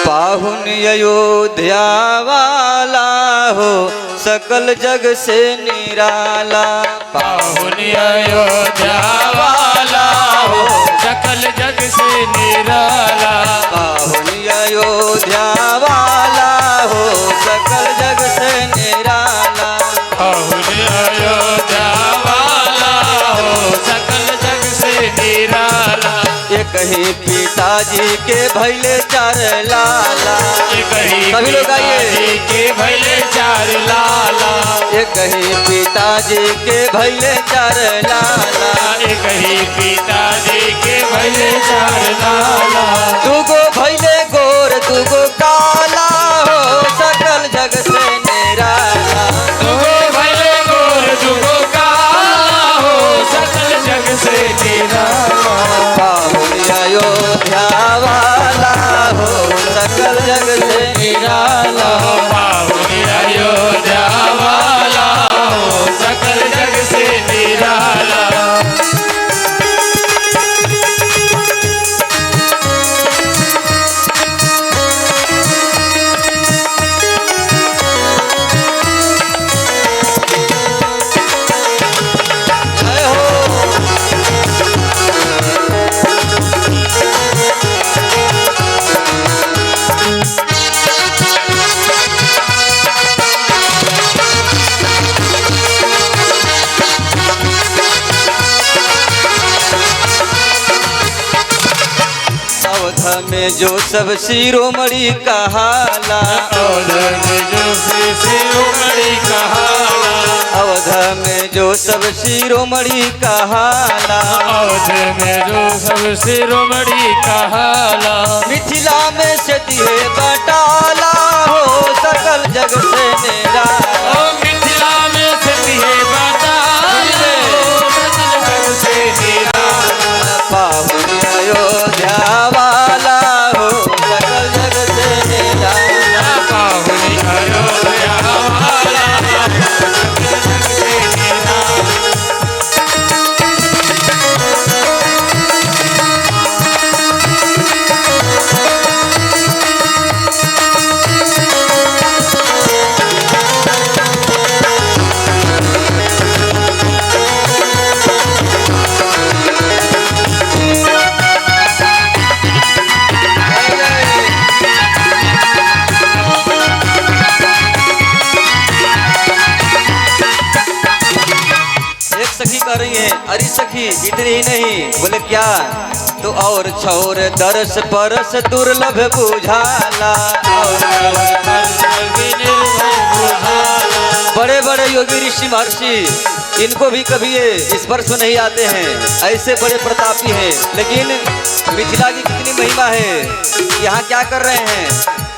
पाहुन अयोध्या वाला हो सकल जग से निराला। पाहुन अयोध्या वाला हो सकल जग से निराला। पाहुन अयोध्या वाला हो सकल जग से निराला। पाहुन अयोध्या वाला हो सकल जग से निराला। एक ही पिताजी के भैले चार लाला। सभी लोग आइए के भैले चार लाला। एक ही पिताजी के भैले चार लाला। एक ही पिताजी के भैले चार लाला। दुगो भैले गोर दुगो काला हो सकल जग से निराला। दुगो भैले गोर दुगो काला हो सकल जग से निराला। पाहुन अयोध्या वाला हो सकल जग से निराला। पाहुन अयोध्या वाला हो सकल जग से निराला। अवध में जो सब शिरोमणि कहाला। अवध में जो शिरोमणि कहाला। अवध में जो सब शिरोमणि कहाला। अवध में जो सब शिरोमणि कहाला। मिथिला में से दिए बटाला हो सकल जग से निराला। ओ मिथिला में से दिए बटाला हो सकल जग से निराला। पाहुन अयोध्या वाला हो सकल जग से निराला। पाहुन अयोध्या वाला हो सकल जग से निराला। सखी कर रही है, अरे सखी इतनी ही नहीं, बोले क्या तो और छौर दरस परस दुर्लभ बुझाला। बड़े बड़े योगी ऋषि महर्षि इनको भी कभी ये स्पर्श नहीं आते हैं, ऐसे बड़े प्रतापी हैं। लेकिन मिथिला की कितनी महिमा है। यहाँ क्या कर रहे हैं,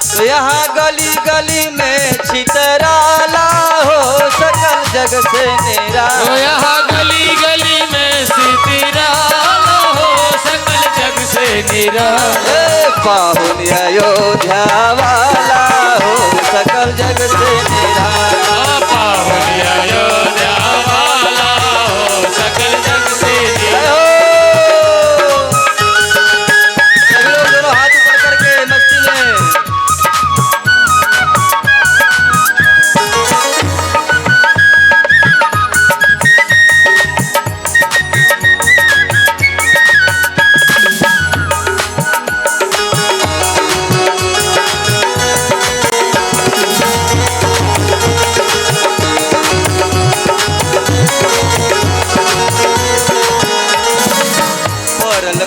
तो यहाँ गली गली में छितराला हो सकल जग से निराला। यहाँ गली गली में छितराला हो सकल जग से निराला। पाहुन अयोध्या वाला हो सकल जग से निराला। पाहुन अयोध्या वाला हो सकल जग से निराला। सभी लोग दोनों हाथ ऊपर करके मस्ती में।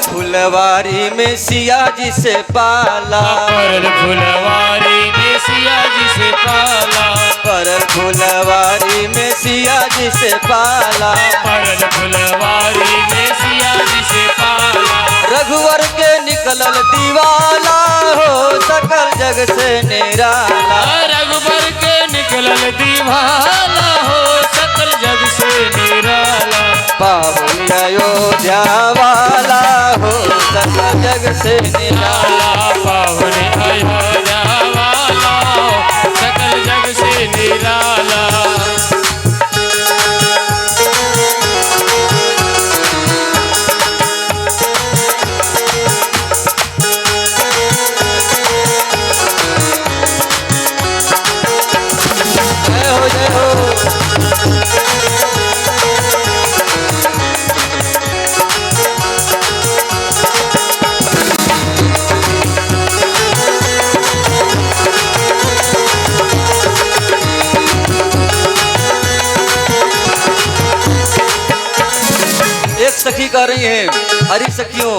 फुलवारी में सिया जी से पाला। परल फुलवारी में सिया जी से पाला। परल फुलवारी में सिया जी से पाला। परल फुलवारी में सिया जी से पाला। रघुवर के निकलल दीवाला हो सकल जग से निराला। रघुवर के निकलल दीवाला हो सकल जग से निराला। पाहुन अयोध्या वाला हो सकल जग से निराला। पाहुन अयोध्या वाला हो सकल जग से निराला। कह रही हैं, अरे सखियों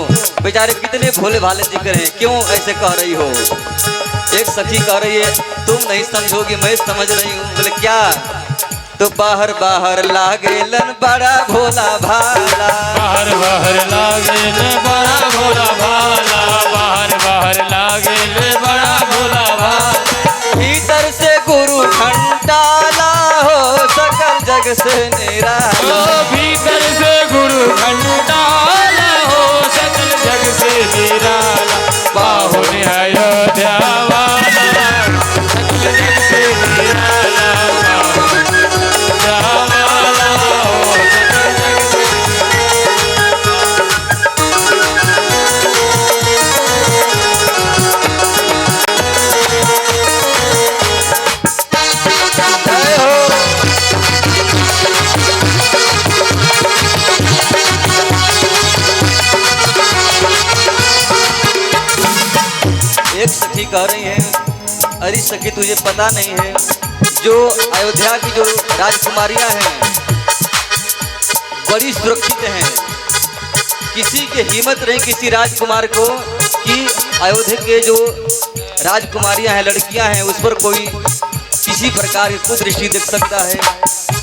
बेचारे कितने भोले भाले दिख रहे हैं, क्यों ऐसे कह रही हो। एक सखी कह रही है, तुम नहीं समझोगी मैं समझ रही हूँ। बोले क्या? तो बाहर बाहर लागेलन बड़ा भोला भाला, बाहर बाहर लागेल बड़ा भोला भाला, बाहर बाहर लागेल बड़ा भोला भाला। भीतर से गुरु घंटाला हो सकल जग से निराला। ओ भीतर से गुरु घंटाला हो सकल जग से निराला। बाहुन अयोध्या वाला सकल जग से निराला। बाहुन अयोध्या वाला हो सकल जग से जय हो। एक सखी कह रही है, अरे सखी तुझे पता नहीं है, जो अयोध्या की जो राजकुमारियां हैं बड़ी सुरक्षित हैं। किसी के हिम्मत नहीं किसी राजकुमार को कि अयोध्या के जो राजकुमारियां हैं, लड़कियां हैं, उस पर कोई किसी प्रकार की कुदृष्टि देख सकता है।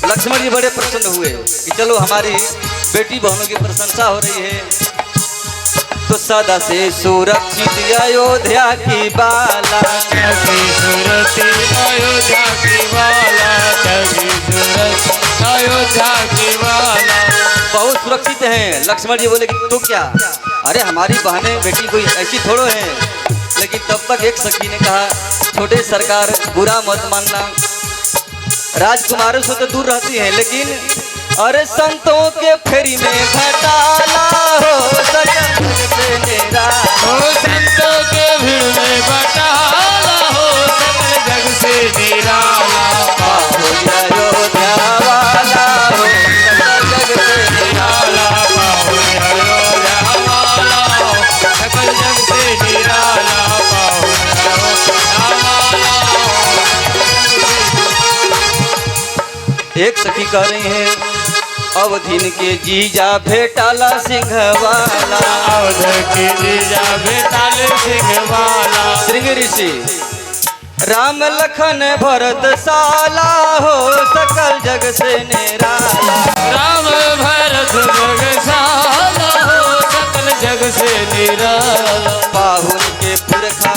लक्ष्मण जी बड़े प्रसन्न हुए कि चलो हमारी बेटी बहनों की प्रशंसा हो रही है, तो सदा से सुरक्षित अयोध्या की बाला। जगी सुरती अयोध्या की बाला, जगी सुरती अयोध्या की बाला। बहुत सुरक्षित हैं। लक्ष्मण जी बोले कि तू क्या, अरे हमारी बहनें बेटी कोई ऐसी थोड़ो हैं। लेकिन तब तक एक सखी ने कहा, छोटे सरकार बुरा मत मानना, राजकुमारों से तो दूर रहती हैं, लेकिन अरे संतों के फेरी में घटाला हो सकल जग से निराला। ओ संतों के भीड़ में बटाला हो सकल जग से निराला। बाहुन अयोध्या वाला हो सकल जग से निराला। बाहुन अयोध्या वाला हो सकल जग से निराला। बाहुन अयोध्या वाला हो। एक सखी कह रही है, अवधिन के जीजा भेटाला सिंह वाला। अवध के जीजा बेताल सिंह वाला। श्रृंग ऋषि राम लखन भरत साला हो सकल जग से निराला। राम भरत जगसाला हो सकल जग से निराला। पाहुन के पुरखा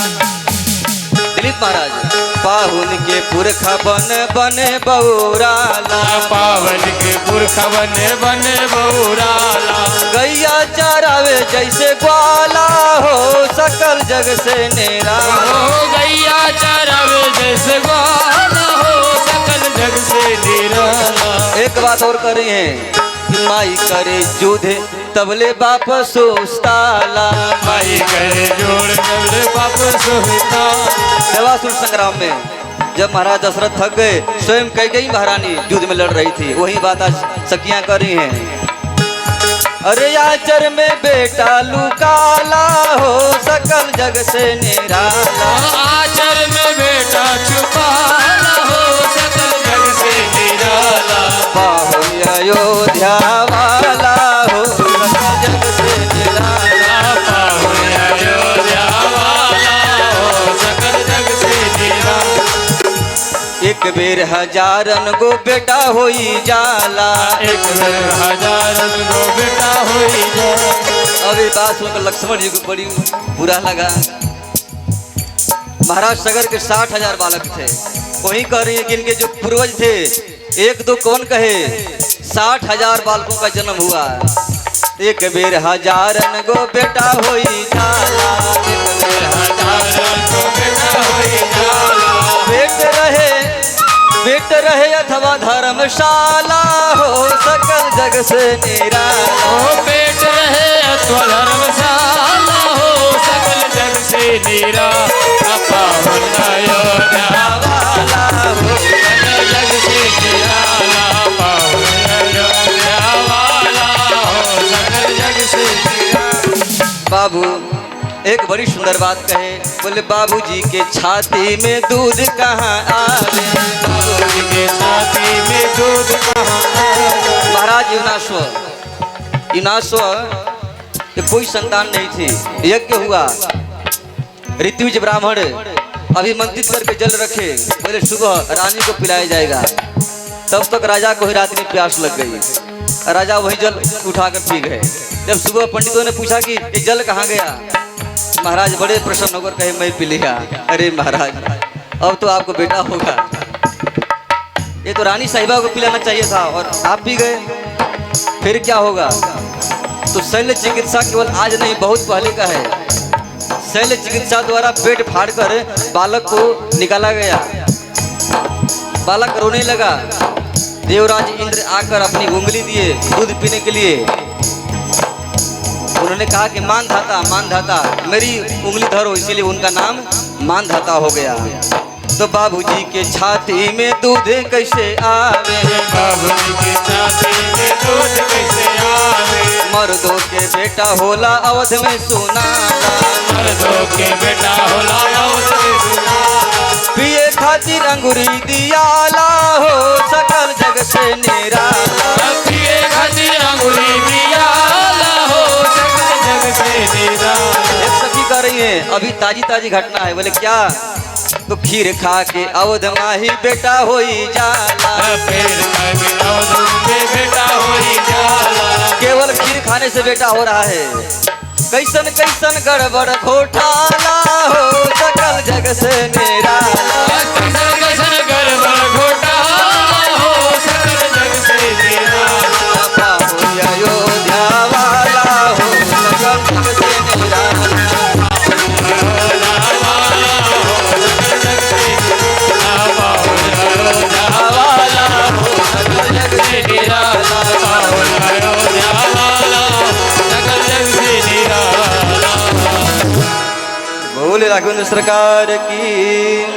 दिलीप महाराज, पाहुन के पुरखा बन बने बौराला। पावन के पुरखा बने बने बहुराला। गैया चरावे जैसे ग्वाला हो सकल जग से निराला। हो गैया चरावे जैसे ग्वाला हो सकल जग से निराला। एक बात और कर रही है कि माई करे जुधे तबले बाप सोस्ताला। माई करे जोड़ कबले बाप सोहता। देवासुर संग्राम में जब महाराज दशरथ थक गए, स्वयं कैकेयी महारानी युद्ध में लड़ रही थी, वही बात आज सखियां कर रही हैं। अरे आचर में बेटा लुकाला हो सकल जग से निराला। आचर में बेटा छुपाला हो सकल जग से निराला। बाहुन अयोध्या वाला हो सकल जग से निराला। पाहुन अयोध्या वाला हो सकल जग से निराला। एक बेर हजारन गो बेटा होई जाला। एक बेर हजारन गो बेटा होई जा। अब ये बात सुनकर लक्ष्मण जी को बड़ी बुरा लगा। महाराज सगर के 60,000 बालक थे, वही कह रही है कि इनके जो पूर्वज थे, एक दो कौन कहे, 60,000 बालकों का जन्म हुआ। एक बेर हजारन गो बेटा होई जाला। एक बेर हजारन गो बेटा होई जाला। बेट रहे अथवा धर्मशाला हो सकल जग से निराला। ओ पेट रहे अथवा धर्मशाला हो सकल जग से निराला। पाहुन अयोध्या वाला हो सकल जग से निराला। पाहुन अयोध्या वाला हो सकल जग से निराला। बाबू एक बड़ी सुंदर बात कहे, बोले बाबूजी के छाती में दूध कहाँ आवे। बाबूजी के छाती में दूध कहाँ आवे। महाराज युवनाश्वर इनास्व कि कोई संतान नहीं थी। यज्ञ हुआ, ऋत्विज ब्राह्मण अभिमंत्रित करके जल रखे, बोले सुबह रानी को पिलाया जाएगा। तब तक राजा को ही रात में प्यास लग गई, राजा वही जल उठाकर पी गए। जब सुबह पंडितों ने पूछा कि ये जल कहाँ गया, महाराज बड़े प्रसन्न होकर कहे मैं पी लिया। अरे महाराज अब तो आपको बेटा होगा, ये तो रानी साहिबा को पिलाना चाहिए था और आप पी गए, फिर क्या होगा। तो शल्य चिकित्सा केवल आज नहीं बहुत पहले का है। शल्य चिकित्सा द्वारा पेट फाड़कर बालक को निकाला गया। बालक रोने लगा। देवराज इंद्र आकर अपनी उंगली दिए दूध पीने के लिए। उन्होंने कहा कि मानधाता मेरी उंगली धरो, इसीलिए उनका नाम मानधाता हो गया। तो बाबूजी के छाती में दूध कैसे आवे, बाबूजी के छाती में दूध कैसे आवे, मर्दों के बेटा होला अवध में सुनाला, मर्दों के बेटा होला अवध में सुनाला, पिए खातिर अंगूरी दियाला हो सकल जग से निराला, पिए खातिर अंगूरी दियाला हो सकल जग से निराला। एक सखी कर रही है, अभी ताजी घटना है। बोले क्या, तो खीर खा के अवध माही बेटा होई जाला, फिर कभी अवध में बेटा होई जाला, केवल खीर खाने से बेटा हो रहा है। कैसन कैसन गड़बड़ घोटाला हो सकल जग से निराला, कैसन कैसन गड़बड़ घोटाला हो सकल जग से निराला, बाबू अयोध्या वाला हो सकल जग से निराला, बोले राघवेंद्र सरकार की।